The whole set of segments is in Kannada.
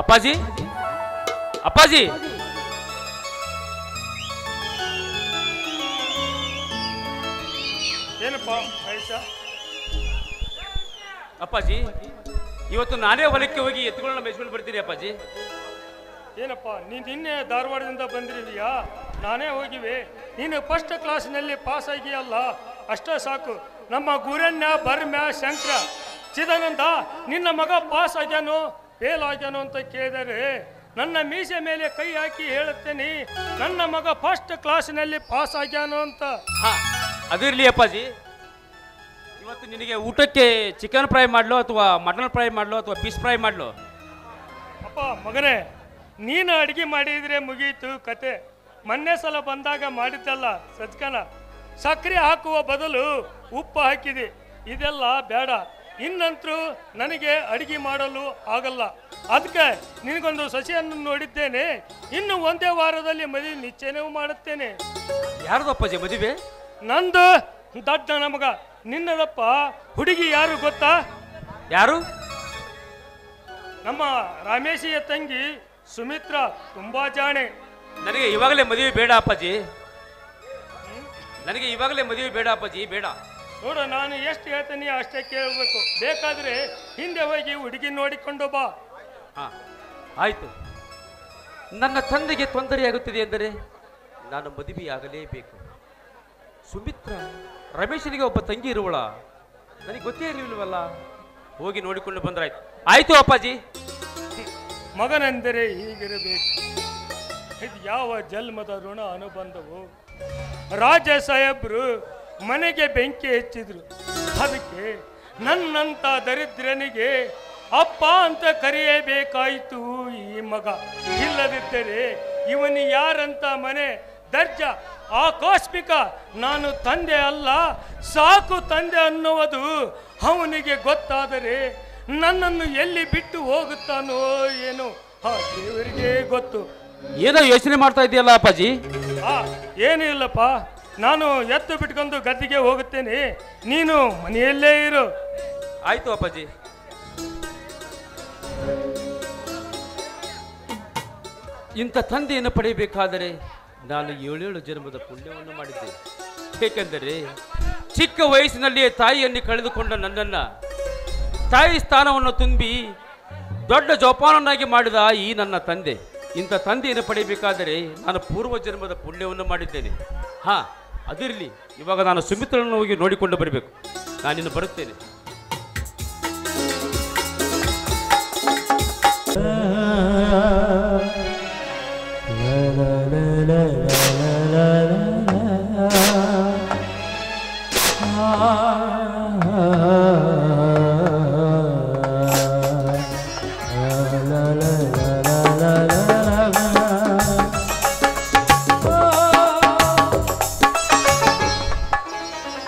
ಅಪ್ಪಾಜಿ ಅಪ್ಪಾಜಿ ಏನಪ್ಪ ಮಹೇಶ? ಅಪ್ಪಾಜಿ ಇವತ್ತು ನಾನೇ ಹೊಲಕ್ಕೆ ಹೋಗಿ ಎತ್ತುಗಳನ್ನ ಮೇಯಿಸ್ಕೊಂಡು ಬರ್ತೀನಿ ಅಪ್ಪಾಜಿ. ಏನಪ್ಪ ನಿನ್ನೆ ಧಾರವಾಡದಿಂದ ಬಂದಿರುವಿಯಾ? ನಾನೇ ಹೋಗಿವೆ. ನೀನು ಫಸ್ಟ್ ಕ್ಲಾಸ್ನಲ್ಲಿ ಪಾಸ್ ಆಗಿಯಲ್ಲ, ಅಷ್ಟೇ ಸಾಕು. ನಮ್ಮ ಗುರಣ್ಯ ಬರ್ಮ್ಯ ಶಂಕರ ಚಿದಾನಂದ ನಿನ್ನ ಮಗ ಪಾಸ್ ಆಗ್ಯಾನೋ ಫೇಲ್ ಆಗ್ಯಾನೋ ಅಂತ ಕೇಳಿದರೆ ನನ್ನ ಮೀಸೆ ಮೇಲೆ ಕೈ ಹಾಕಿ ಹೇಳುತ್ತೇನೆ, ನನ್ನ ಮಗ ಫಸ್ಟ್ ಕ್ಲಾಸ್ನಲ್ಲಿ ಪಾಸ್ ಆಗ್ಯಾನೋ ಅಂತ. ಅದಿರಲಿ ಅಪ್ಪಾಜಿ, ಇವತ್ತು ನಿನಗೆ ಊಟಕ್ಕೆ ಚಿಕನ್ ಫ್ರೈ ಮಾಡಲು ಅಥವಾ ಮಟನ್ ಫ್ರೈ ಮಾಡಲು ಅಥವಾ ಫಿಶ್ ಫ್ರೈ ಮಾಡಲು? ಅಪ್ಪ ಮಗನೇ, ನೀನು ಅಡುಗೆ ಮಾಡಿದರೆ ಮುಗೀತು ಕತೆ. ಮೊನ್ನೆ ಸಲ ಬಂದಾಗ ಮಾಡಿದ್ದಲ್ಲ ಸಜ್ಕನ, ಸಕ್ಕರೆ ಹಾಕುವ ಬದಲು ಉಪ್ಪು ಹಾಕಿದೆ. ಇದೆಲ್ಲ ಬೇಡ. ಇನ್ನಂತರೂ ನನಗೆ ಅಡುಗೆ ಮಾಡಲು ಆಗಲ್ಲ. ಅದಕ್ಕೆ ನಿನಗೊಂದು ಸಸಿಯನ್ನು ನೋಡಿದ್ದೇನೆ. ಇನ್ನು ಒಂದೇ ವಾರದಲ್ಲಿ ಮದುವೆ ನಿಶ್ಚಯವೂ ಮಾಡುತ್ತೇನೆ. ಯಾರ್ದು ಅಪ್ಪಾಜಿ ಮದುವೆ? ನಂದು ದೊಡ್ಡ ನಮಗ. ನಿನ್ನದಪ್ಪ. ಹುಡುಗಿ ಯಾರು ಗೊತ್ತಾ? ಯಾರು? ನಮ್ಮ ರಾಮೇಶಿಯ ತಂಗಿ ಸುಮಿತ್ರಾ, ತುಂಬಾ ಜಾಣೆ. ನನಗೆ ಇವಾಗಲೇ ಮದುವೆ ಬೇಡ ಅಪ್ಪಾಜಿ, ನನಗೆ ಇವಾಗಲೇ ಮದುವೆ ಬೇಡ ಅಪ್ಪಾಜಿ, ಬೇಡ. ನೋಡು, ನಾನು ಎಷ್ಟು ಹೇಳ್ತೀನಿ ಅಷ್ಟೇ ಕೇಳಬೇಕು. ಬೇಕಾದ್ರೆ ಹಿಂದೆ ಹೋಗಿ ಹುಡುಗಿ ನೋಡಿಕೊಂಡು ಬಾ. ಹಾ ಆಯ್ತು. ನನ್ನ ತಂದೆಗೆ ತೊಂದರೆಯಾಗುತ್ತಿದೆ ಎಂದರೆ ನಾನು ಮದುವೆ ಆಗಲೇಬೇಕು. ಸುಮಿತ್ರಾ, ರಮೇಶನಿಗೆ ಒಬ್ಬ ತಂಗಿ ಇರುವಳ? ನನಗೆ ಗೊತ್ತೇ ಇರಲಿಲ್ವಲ್ಲ. ಹೋಗಿ ನೋಡಿಕೊಂಡು ಬಂದ್ರಾಯ್ತು. ಆಯ್ತು ಅಪ್ಪಾಜಿ. ಮಗನೆಂದರೆ ಹೀಗಿರಬೇಕು. ಇದು ಯಾವ ಜನ್ಮದ ಋಣ ಅನುಬಂಧವು? ರಾಜ ಸಾಹೇಬ್ರು ಮನೆಗೆ ಬೆಂಕಿ ಹೆಚ್ಚಿದ್ರು. ಅದಕ್ಕೆ ನನ್ನಂತ ದರಿದ್ರನಿಗೆ ಅಪ್ಪ ಅಂತ ಕರೆಯಬೇಕಾಯಿತು ಈ ಮಗ. ಇಲ್ಲದಿದ್ದರೆ ಇವನು ಯಾರಂತ ಮನೆ ದರ್ಜ ಆಕಸ್ಮಿಕ. ನಾನು ತಂದೆ ಅಲ್ಲ, ಸಾಕು ತಂದೆ ಅನ್ನುವುದು ಅವನಿಗೆ ಗೊತ್ತಾದರೆ ನನ್ನನ್ನು ಎಲ್ಲಿ ಬಿಟ್ಟು ಹೋಗುತ್ತಾನೋ ಏನೋ ಆ ದೇವರಿಗೆ ಗೊತ್ತು. ಏನೋ ಯೋಚನೆ ಮಾಡ್ತಾ ಇದೆಯಲ್ಲ ಅಪ್ಪಾಜಿ? ಏನೂ ಇಲ್ಲಪ್ಪ, ನಾನು ಎತ್ತು ಬಿಟ್ಕೊಂಡು ಗದ್ದೆಗೆ ಹೋಗುತ್ತೇನೆ, ನೀನು ಮನೆಯಲ್ಲೇ ಇರು. ಆಯ್ತು ಅಪ್ಪಾಜಿ. ಇಂಥ ತಂದೆಯನ್ನು ಪಡೆಯಬೇಕಾದರೆ ನಾನು 7 ಜನ್ಮದ ಪುಣ್ಯವನ್ನು ಮಾಡಿದ್ದೆ. ಏಕೆಂದರೆ ಚಿಕ್ಕ ವಯಸ್ಸಿನಲ್ಲಿಯೇ ತಾಯಿಯನ್ನು ಕಳೆದುಕೊಂಡ ನನ್ನನ್ನು ತಾಯಿ ಸ್ಥಾನವನ್ನು ತುಂಬಿ ದೊಡ್ಡ ಜೋಪಾನನಾಗಿ ಮಾಡಿದ ಈ ನನ್ನ ತಂದೆ. ಇಂಥ ತಂದೆಯನ್ನು ಪಡೆಯಬೇಕಾದರೆ ನಾನು ಪೂರ್ವ ಜನ್ಮದ ಪುಣ್ಯವನ್ನು ಮಾಡಿದ್ದೇನೆ. ಅದಿರಲಿ, ಇವಾಗ ನಾನು ಸುಮಿತ್ರನನ್ನು ಹೋಗಿ ನೋಡಿಕೊಂಡು ಬರಬೇಕು. ನಾನಿನ್ನು ಬರುತ್ತೇನೆ.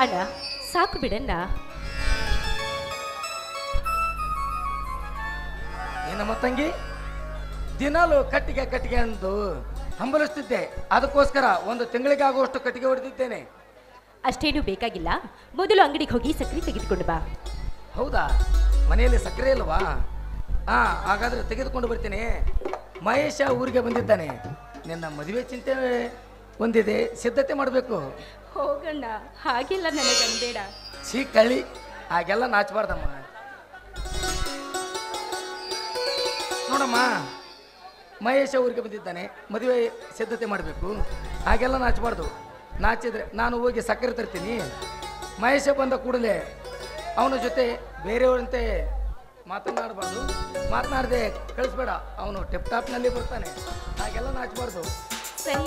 ಅಣ್ಣ, ಸಾಕು ಬಿಡಣ್ಣ. ಏನಮ್ಮ ತಂಗಿ, ದಿನಾಲು ಕಟ್ಟಿಗೆ ಎಂದು ಹಂಬಲಿಸ್ತಿದ್ದೆ. ಅದಕ್ಕೋಸ್ಕರ ಒಂದು ತಿಂಗಳಿಗೆ ಆಗುವಷ್ಟು ಕಟ್ಟಿಗೆ ಹೊಡೆದಿದ್ದೇನೆ. ಅಷ್ಟೇನು ಬೇಕಾಗಿಲ್ಲ. ಮೊದಲು ಅಂಗಡಿಗೆ ಹೋಗಿ ಸಕ್ಕರೆ ತೆಗೆದುಕೊಂಡು ಬಾ. ಹೌದಾ? ಮನೆಯಲ್ಲಿ ಸಕ್ಕರೆ ಇಲ್ವಾ? ಹಾಗಾದ್ರೆ ತೆಗೆದುಕೊಂಡು ಬರ್ತೀನಿ. ಮಹೇಶ ಊರಿಗೆ ಬಂದಿದ್ದಾನೆ. ನಿನ್ನ ಮದುವೆ ಚಿಂತೆ ಒಂದಿದೆ, ಸಿದ್ಧತೆ ಮಾಡಬೇಕು. ಹೋಗಣ್ಣ, ಹಾಗೆಲ್ಲ ನನಗೆ ಅನ್ಬೇಡ. ಕಳ್ಳಿ, ಹಾಗೆಲ್ಲ ನಾಚಬಾರ್ದಮ್ಮ. ನೋಡಮ್ಮ, ಮಹೇಶ ಊರಿಗೆ ಬಂದಿದ್ದಾನೆ, ಮದುವೆ ಸಿದ್ಧತೆ ಮಾಡಬೇಕು. ಹಾಗೆಲ್ಲ ನಾಚಬಾರ್ದು. ನಾಚಿದ್ರೆ ನಾನು ಹೋಗಿ ಸಕ್ಕರೆ ತರ್ತೀನಿ. ಮಹೇಶ ಬಂದ ಕೂಡಲೇ ಅವನ ಜೊತೆ ಬೇರೆಯವರಂತೆ ಮಾತನಾಡಬಾರ್ದು. ಮಾತನಾಡದೆ ಕಳಿಸ್ಬೇಡ. ಅವನು ಟಿಪ್ ಟಾಪ್ನಲ್ಲಿ ಬರ್ತಾನೆ. ಹಾಗೆಲ್ಲ ನಾಚಬಾರ್ದು. ಸರಿ.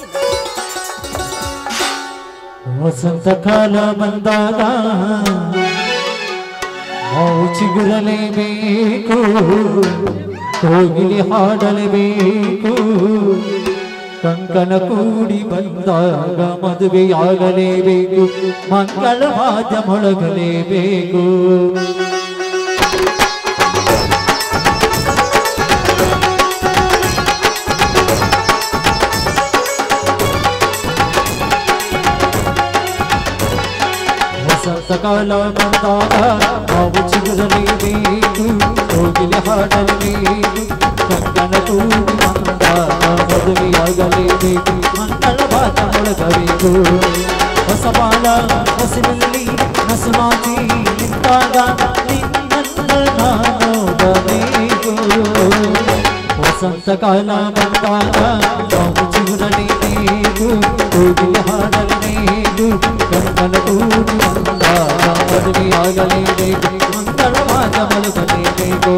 ವಸಂತ ಕಾಲ ಬಂದಾಗ ಮಾವು ಚಿಗುರಲೇಬೇಕು, ಕೋಗಿಲೆ ಹಾಡಲೇಬೇಕು, ಕಂಕಣ ಕೂಡಿ ಬಂದಾಗ ಮದುವೆಯಾಗಲೇಬೇಕು, ಮಂಗಳವಾದ್ಯ ಮೊಳಗಲೇಬೇಕು. ವಸಂತ ಕಾಲ ಬಂದಾಗ ನಾವು ಚಿಗುರಲೇಬೇಕು ಕೋಗಿಲೆ ಹಾಡಲೇಬೇಕು ಕಂಕಣ ಕೂಡಿ ಬಂದಾಗ ಮದುವೆಯಾಗಲೇಬೇಕು ಮಂಗಳ ಬಾತ ಮೊಳಗಬೇಕು ಹೊಸ ಬಾಳ ಹೊಸದಲ್ಲಿ ನಸುನಾಚಿ ನಿಂತಾಗ ನಿನ್ನನ್ನು ನೋಡಬೇಕು ವಸಂತ ಕಾಲ ಬಂದಾಗ ನಾವು ಚಿಗುರಲೇಬೇಕು ಕೋಗಿಲೆ ಹಾಡಲೇಬೇಕು ಕಂಕಣ ಕೂಡಿ ಬಂದಾಗ ಮದುವೆಯಾಗಲೇಬೇಕು ಮಂಗಳ ಬಾತ ಮೊಳಗಲೇಬೇಕು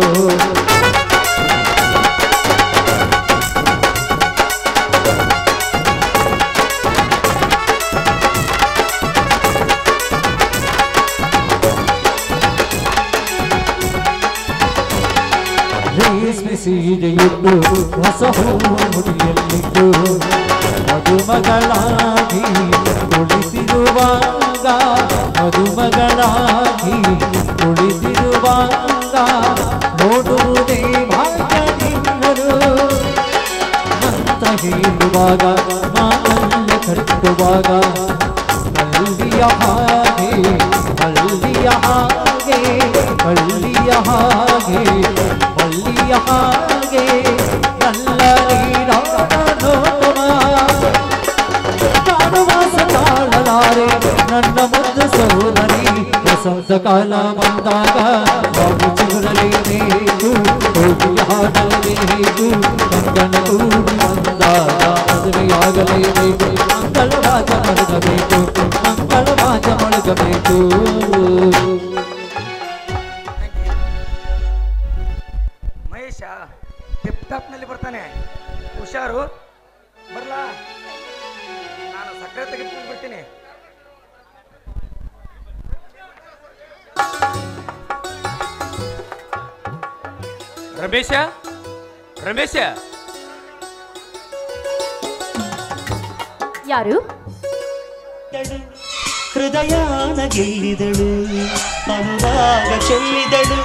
ರೇಷ್ಮೆ ಸೀರೆಯುಟ್ಟು ಹೊಸ ಹೂವು ಮುಡಿಯಲ್ಲಿಟ್ಟು ಮದುಮಗಳಾಗಿ ಕುಳಿತಿರುವಾಗ ಮದುಮಗಳಾಗಿ ಕುಳಿತಿರುವಾಗ ನೋಡುವುದೇ ಭಾಗ್ಯದಿಂದರು ಮಂತ್ರ ಹೇಳುವಾಗ ಮಾಂಗಲ್ಯ ಕಟ್ಟುವಾಗ ಹಳ್ಳಿಯ ಹಾಗೆ ಹಳ್ಳಿಯ ಹಾಗೆ ಹಳ್ಳಿಯ ಹಾಗೆ ಹಳ್ಳಿಯ ಹಾಗೆ ನನ್ನ ಕಾಣುವಾಸ ತಾಳಲಾರೆ ನನ್ನ ಮುದ್ದು ಸೋದರಿ ವಸಂತ ಕಾಲ ಬಂದಾಗ ನಾವು ಚಿಗುರಲೇಬೇಕು ಕೋಗಿಲೆ ಹಾಡಲೇಬೇಕು ಕಂಕಣ ಕೂಡಿ ಬಂದಾಗ ಮದುವೆಯಾಗಲೇಬೇಕು ಮಂಗಳವಾದ ಮೊಳಗಬೇಕು ಮಂಗಳವಾದ ಮೊಳಗಬೇಕು ಮಹೇಶ ಟಿಪ್ ಟಾಪ್ನಲ್ಲಿ ಬರ್ತಾನೆ ಹುಷಾರು ಬರ್ಲಾ ನಾನು ಸಕ್ಕರೆ ತೆಗೆದುಕೊಂಡು ಬಿಡ್ತೀನಿ ರಮೇಶ ರಮೇಶ ಯಾರು? ಹೃದಯಾನ ಗೆಲ್ಲಿದಳು ಅನುರಾಗ ಚೆಲ್ಲಿದಳು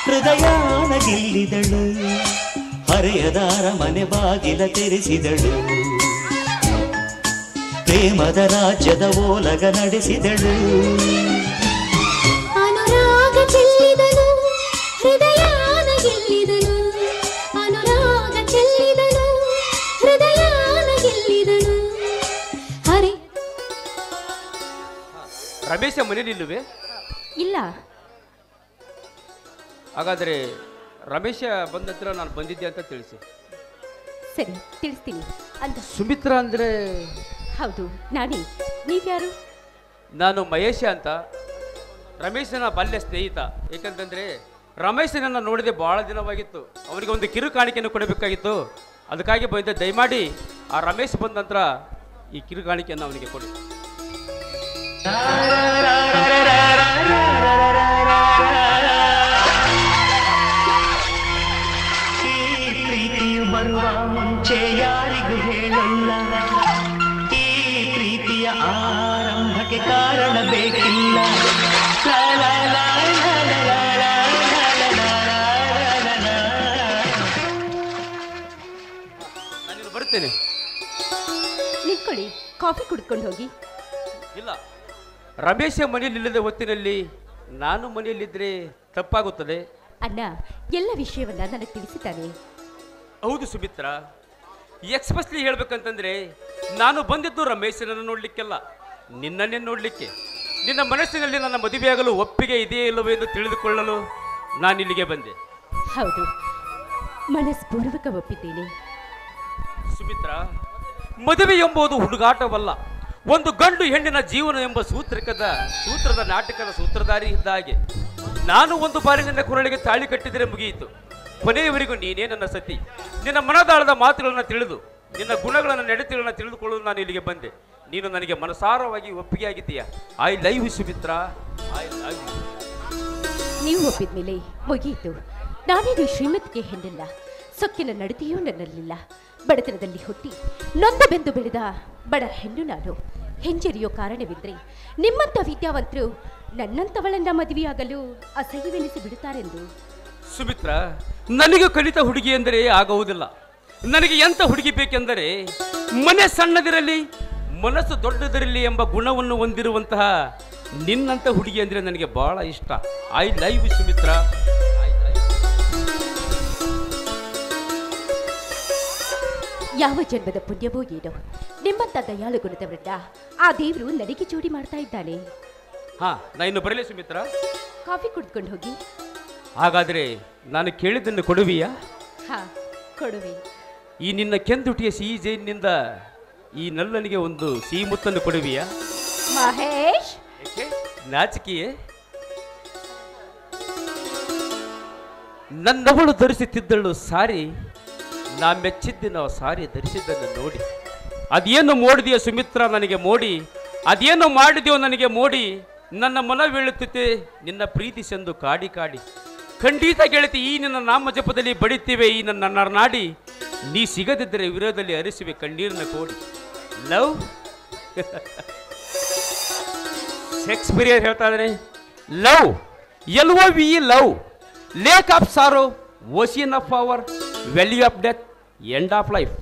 ಹೃದಯಾನ ಗೆಲ್ಲಿದಳು ಹರೆಯದಾರ ಮನೆ ಬಾಗಿಲ ತೆರೆಸಿದಳು ಪ್ರೇಮದ ರಾಜ್ಯದ ಓಲಗ ನಡೆಸಿದಳು ಅನುರಾಗ ಚೆಲ್ಲಿದನು ಹೃದಯಾನ ಗೆಲ್ಲಿದನು ಅನುರಾಗ ಚೆಲ್ಲಿದನು ಹೃದಯಾನ ಗೆಲ್ಲಿದನು ಹರಿ ರಮೇಶ ಮನೇಲಿ ಇಲ್ಲವೇ? ಇಲ್ಲ. ಹಾಗಾದರೆ ರಮೇಶ ಬಂದ ಹತ್ರ ನಾನು ಬಂದಿದ್ದೆ ಅಂತ ತಿಳಿಸಿ. ಸರಿ, ತಿಳಿಸ್ತೀನಿ ಅಂತ. ಸುಮಿತ್ರಾ ಅಂದರೆ? ಹೌದು, ನಾನೇ. ನೀವ್ಯಾರು? ನಾನು ಮಹೇಶ ಅಂತ, ರಮೇಶನ ಬಾಲ್ಯ ಸ್ನೇಹಿತ. ಏಕೆಂತಂದರೆ ರಮೇಶನನ್ನು ನೋಡಿದೆ ಭಾಳ ದಿನವಾಗಿತ್ತು. ಅವನಿಗೆ ಒಂದು ಕಿರು ಕಾಣಿಕೆಯನ್ನು ಕೊಡಬೇಕಾಗಿತ್ತು. ಅದಕ್ಕಾಗಿ ಬಂದೆ. ದಯಮಾಡಿ ಆ ರಮೇಶ್ ಬಂದ ನಂತರ ಈ ಕಿರು ಕಾಣಿಕೆಯನ್ನು ಅವನಿಗೆ ಕೊಡಿ. ಬರುವ ಮುಂಚೆ ಯಾರಿಗೂ ಹೇಳಲ್ಲ ಈ ಪ್ರೀತಿಯ ಆರಂಭಕ್ಕೆ ಕಾರಣ ಬೇಕಿಲ್ಲ ನಾನು ಬರ್ತೇನೆ. ನಿಂತ್ಕೊಳ್ಳಿ, ಕಾಫಿ ಕುಡ್ಕೊಂಡು ಹೋಗಿ. ಇಲ್ಲ, ರಮೇಶ ಮನೆಯಲ್ಲಿಲ್ಲದ ಹೊತ್ತಿನಲ್ಲಿ ನಾನು ಮನೆಯಲ್ಲಿದ್ದರೆ ತಪ್ಪಾಗುತ್ತದೆ. ಅಣ್ಣ ಎಲ್ಲ ವಿಷಯವನ್ನ ನನಗೆ ತಿಳಿಸಿದ್ದಾನೆ. ಹೌದು ಸುಮಿತ್ರಾ, ಎಕ್ಸ್ಪ್ರೆಸ್ಲಿ ಹೇಳ್ಬೇಕಂತಂದ್ರೆ ನಾನು ಬಂದಿದ್ದು ರಮೇಶನನ್ನು ನೋಡ್ಲಿಕ್ಕೆಲ್ಲ, ನಿನ್ನನ್ನೇ ನೋಡ್ಲಿಕ್ಕೆ. ನಿನ್ನ ಮನಸ್ಸಿನಲ್ಲಿ ನನ್ನ ಮದುವೆಯಾಗಲು ಒಪ್ಪಿಗೆ ಇದೆಯೇ ಇಲ್ಲವೋ ಎಂದು ತಿಳಿದುಕೊಳ್ಳಲು ನಾನಿಲ್ಲಿಗೆ ಬಂದೆ. ಹೌದು, ಮನಸ್ಪೂರ್ವಕ ಒಪ್ಪಿದ್ದೇನೆ. ಸುಮಿತ್ರಾ, ಮದುವೆ ಎಂಬುದು ಹುಡುಗಾಟವಲ್ಲ, ಒಂದು ಗಂಡು ಹೆಣ್ಣಿನ ಜೀವನ ಎಂಬ ಸೂತ್ರದ ನಾಟಕದ ಸೂತ್ರಧಾರಿ ಇದ್ದ ಹಾಗೆ. ನಾನು ಒಂದು ಬಾರಿ ನಿನ್ನ ಕೊರಳಿಗೆ ತಾಳಿ ಕಟ್ಟಿದರೆ ಮುಗಿಯಿತು. ಕೊನೆಯವರೆಗೂ ನೀನೇ ನನ್ನ ಸತಿ. ನಿನ್ನ ಮನದಾಳದ ಮಾತುಗಳನ್ನು ತಿಳಿದು ನಿನ್ನ ಗುಣಗಳನ್ನು ನಡತೆಗಳನ್ನು ತಿಳಿದುಕೊಳ್ಳಲು ನಾನು ಇಲ್ಲಿಗೆ ಬಂದೆ. ನೀನು ನನಗೆ ಮನಸಾರವಾಗಿ ಒಪ್ಪಿಗೆ ಆಗಿದ್ದೀಯಾ. I love you Sumitra, I love you. ನೀವು ಒಪ್ಪಿದ ಮೇಲೆ ಮುಗಿಯಿತು. ನಾನೇನು ಶ್ರೀಮತಿಗೆ ಹೆಣ್ಣಿಲ್ಲ, ಸೊಕ್ಕಿನ ನಡತೆಯೂ ನನ್ನಲ್ಲಿಲ್ಲ. ಬಡತನದಲ್ಲಿ ಹುಟ್ಟಿ ನೊಂದ ಬೆಂದು ಬೆಳೆದ ಬಡ ಹೆಣ್ಣು ನಾನು. ಹೆಂಜರಿಯೋ ಕಾರಣವಿದ್ರೆ ನಿಮ್ಮಂಥ ವಿದ್ಯಾವಂತರು ನನ್ನಂಥವಳನ್ನ ಮದುವೆಯಾಗಲು ಅಸಹ್ಯವೆನಿಸಿ ಬಿಡುತ್ತಾರೆಂದು. ಸುಮಿತ್ರಾ, ನನಗೆ ಕಲಿತ ಹುಡುಗಿ ಎಂದರೆ ಆಗುವುದಿಲ್ಲ. ನನಗೆ ಎಂಥ ಹುಡುಗಿ ಬೇಕೆಂದರೆ ಮನೆ ಸಣ್ಣದಿರಲಿ ಮನಸ್ಸು ದೊಡ್ಡದಿರಲಿ ಎಂಬ ಗುಣವನ್ನು ಹೊಂದಿರುವಂತಹ ನಿನ್ನಂತ ಹುಡುಗಿ ಅಂದರೆ ನನಗೆ ಬಹಳ ಇಷ್ಟ. I love you Sumitra. ಯಾವ ಜನ್ಮದ ಪುಣ್ಯವೋ ಏನೋ ನಿಮ್ಮಂತ ದಯಾಳು ಗುಣದವರನ್ನ ಆ ದೇವರು ನನಗೆ ಜೋಡಿ ಮಾಡ್ತಾ ಇದ್ದಾನೆ. ಹಾ, ನಾ ಇನ್ನು ಬರಲೇ ಸುಮಿತ್ರ. ಕಾಫಿ ಕುಡ್ಕೊಂಡು ಹೋಗಿ. ಹಾಗಾದರೆ ನಾನು ಕೇಳಿದ್ದನ್ನು ಕೊಡುವಿಯಾ? ಹಾ, ಕೊಡುವೆ. ಈ ನಿನ್ನ ಕೆಂದುಟಿಯ ಸಿಹಿ ಜೇನಿನಿಂದ ಈ ನಲ್ಲನಿಗೆ ಒಂದು ಸಿಹಿ ಮುತ್ತನ್ನು ಕೊಡುವಿಯಾ? ಮಹೇಶ್, ನಾಚಿಕೆಯೇ? ನನ್ನವಳು ಧರಿಸುತ್ತಿದ್ದಳು ಸಾರಿ, ನಾ ಮೆಚ್ಚಿದ್ದ ನಾವು ಸಾರಿ ಧರಿಸಿದ್ದನ್ನು ನೋಡಿ. ಅದೇನು ಮೋಡಿದೆಯೋ ಸುಮಿತ್ರ ನನಗೆ ಮೋಡಿ, ಅದೇನು ಮಾಡಿದೆಯೋ ನನಗೆ ಮೋಡಿ. ನನ್ನ ಮನವೀಳುತ್ತಿದೆ ನಿನ್ನ ಪ್ರೀತಿಸೆಂದು ಕಾಡಿ ಕಾಡಿ. ಖಂಡಿತ ಗೆಳತಿ, ಈ ನಿನ್ನ ನಾಮ ಜಪದಲ್ಲಿ ಬಡಿತೀವೆ ಈ ನನ್ನ ನಾಡಿ. ನೀ ಸಿಗದಿದ್ದರೆ ವಿರೋಧದಲ್ಲಿ ಹರಿಸುವೆ ಕಣ್ಣೀರಿನ ಕೋಡಿ. ಲವ್ ಶೇಕ್ಸ್ಪಿಯರ್ ಹೇಳ್ತಾ ಇದ್ದಾನೆ, love LOVE love, lake of sorrow, ocean of power, value of death, end of life.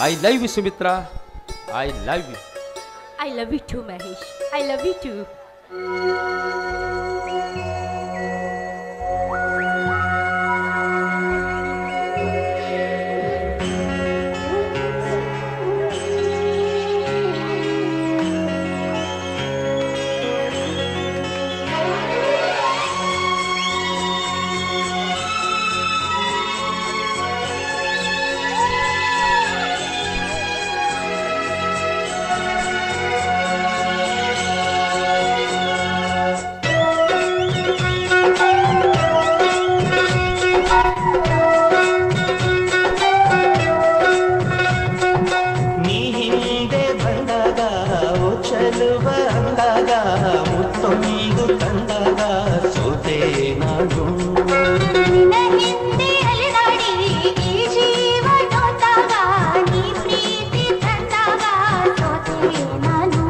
I love you Sumitra, I love you. I love you too Mahesh, I love you too. ಚೆಲುವ ಅಂದಾಗ ಮುತ್ತೊಂದು ತಂದಾಗ ಸೋತೆ ನಾನು. ನಿನ್ನ ಹಿಂದೆ ಅಲೆದಾಡಿ ಈ ಜೀವನೋತ್ಸವ, ನೀ ಪ್ರೀತಿ ತಂದಾಗ ಸೋತೆ ನಾನು.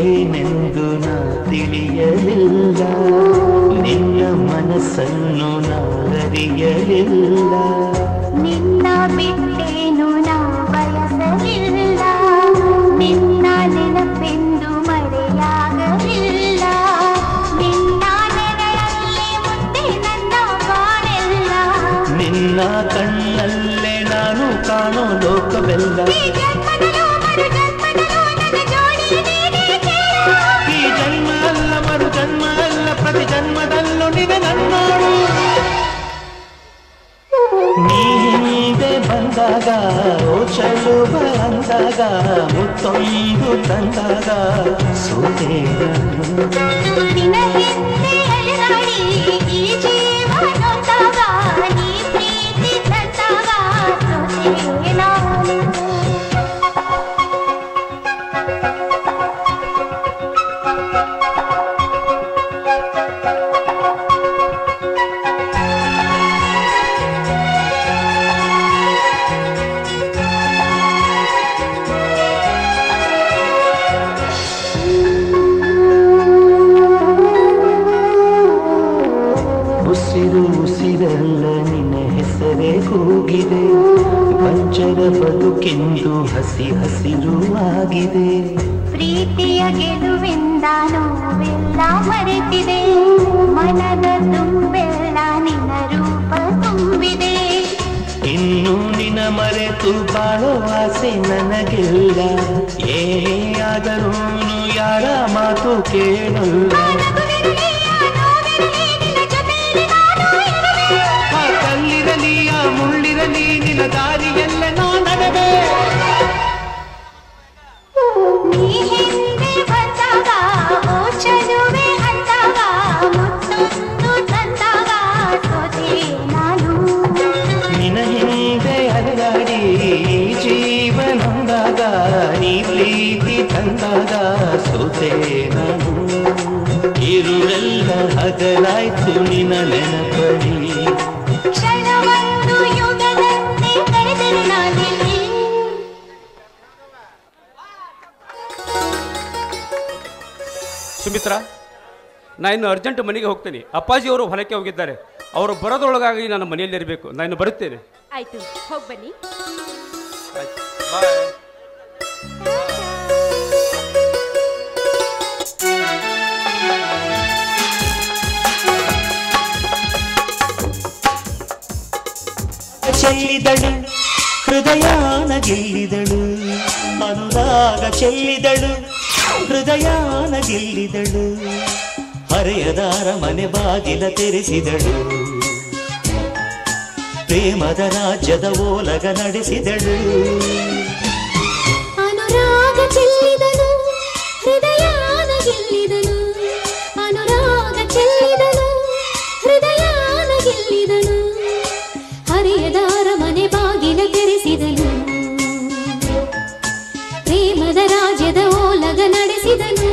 ಏನೆಂದು ನಾ ತಿಳಿಯಲಿಲ್ಲ, ನಿನ್ನ ಮನಸ್ಸನ್ನು ನಾ ಅರಿಯಲಿಲ್ಲ. ನಿನ್ನ ಬಿಟ್ಟೇನು ನಾ ಬಯಸಲಿಲ್ಲ, ನಿನ್ನ ನೆನಪೆಂದು ಮರೆಯಾಗಲಿಲ್ಲ. ನಿನ್ನ ನೆರಳಲ್ಲಿ ಮುಂದೆ ನನ್ನ ಬಾಳೆಲ್ಲ, ನಿನ್ನ ಕಣ್ಣಲ್ಲೇ ನಾನು ಕಾಣೋ ಲೋಕವೆಲ್ಲ. ಈ ಜನ್ಮ ಅಲ್ಲ ಮರು ಜನ್ಮ ಅಲ್ಲ, ಪ್ರತಿ ಜನ್ಮದಲ್ಲೂ ನಿದೆ ನನ್ನೋಡು. ನೀ ಹಿಂದೆ ಬಂದಾಗ ಓ ಚೆಲುವ ಅಂದಾಗ ಮುತ್ತೊಂದು ತಂದಾಗ ಸೋತೆ ನಿನ್ನ ಹಿಂದೆ ಅಲೆದಾಡಿ ಈ ಜೀವನೋತ್ಸವ, ನೀ ಪ್ರೀತಿ ತಂದಾಗ ಸೋತೆ ನಾನು. ಉಸಿರೆಲ್ಲ ನಿನ್ನ ಹೆಸರೇ ಕೂಗಿದೆ, ಪಂಚರ ಬದುಕೆಂದು ಹಸಿ ಹಸಿರುವಾಗಿದೆ. ಪ್ರೀತಿಯ ಗೆಲುವಿಂದ ನೋವೆಲ್ಲ ಮರೆತಿದೆ, ಮನದ ತುಂಬೆಲ್ಲ ನಿನ್ನ ರೂಪ ತುಂಬಿದೆ. ಇನ್ನು ನಿನ್ನ ಮರೆತು ಬಾಳೋ ಆಸೆ ನನಗಿಲ್ಲ, ಏನೇ ಆದರೂ ಯಾರ ಯಾರ ಮಾತು ಕೇಳು ಆ ಕಲ್ಲಿರಲಿ ಆ ಮುಳ್ಳಿರಲಿ ನಿನ್ನ ದಾರಿಯಲ್ಲ ನಾ ನಡೆವೆ ನಿನ್ನ ಹಿಂದೆ ಅಲಗಾಡಿ ಜೀವನಂದಾಗ ನೀ ಪ್ರೀತಿ ತಂದಾಗ ಸೋತೆ ನಾನು ಇರುಳೆಲ್ಲ ಹಗಲಾಯ್ತು ನಿನ್ನ ನೆನಪಡಿ ಸುಮಿತ್ರಾ, ನಾ ಇನ್ನು ಅರ್ಜೆಂಟ್ ಮನೆಗೆ ಹೋಗ್ತೇನೆ. ಅಪ್ಪಾಜಿಯವರು ಹೊಲಕ್ಕೆ ಹೋಗಿದ್ದಾರೆ. ಅವರು ಬರೋದ್ರೊಳಗಾಗಿ ನಾನು ಮನೆಯಲ್ಲಿರಬೇಕು. ನಾನು ಬರುತ್ತೇನೆ. ಆಯ್ತು, ಹೋಗಿ ಬನ್ನಿ. ಬಾಯ್. ಚೆಲ್ಲಿದಳು ಹೃದಯಾನ ಗೆಲ್ಲಿದಳು ಅನುರಾಗ ಚೆಲ್ಲಿದಳು ಹೃದಯಾನ ಗೆಲ್ಲಿದಳು ಹರೆಯದಾರ ಮನೆ ಬಾಗಿಲ ತೆರೆಸಿದಳು ಪ್ರೇಮದ ರಾಜ್ಯದ ಓಲಗ ನಡೆಸಿದಳು ಅನುರಾಗ ಚೆಲ್ಲಿದಳು ಹೃದಯಾನ ಗೆಲ್ಲಿದಳು ಅನುರಾಗ ಚೆಲ್ಲಿದಳು ಹೃದಯಾನ ಗೆಲ್ಲಿದಳು ಹರಿಯದಾರ ಮನೆ ಬಾಗಿಲ ತೆರೆಸಿದಳು ಪ್ರೇಮದ ರಾಜ್ಯದ ಓಲಗ ನಡೆಸಿದಳು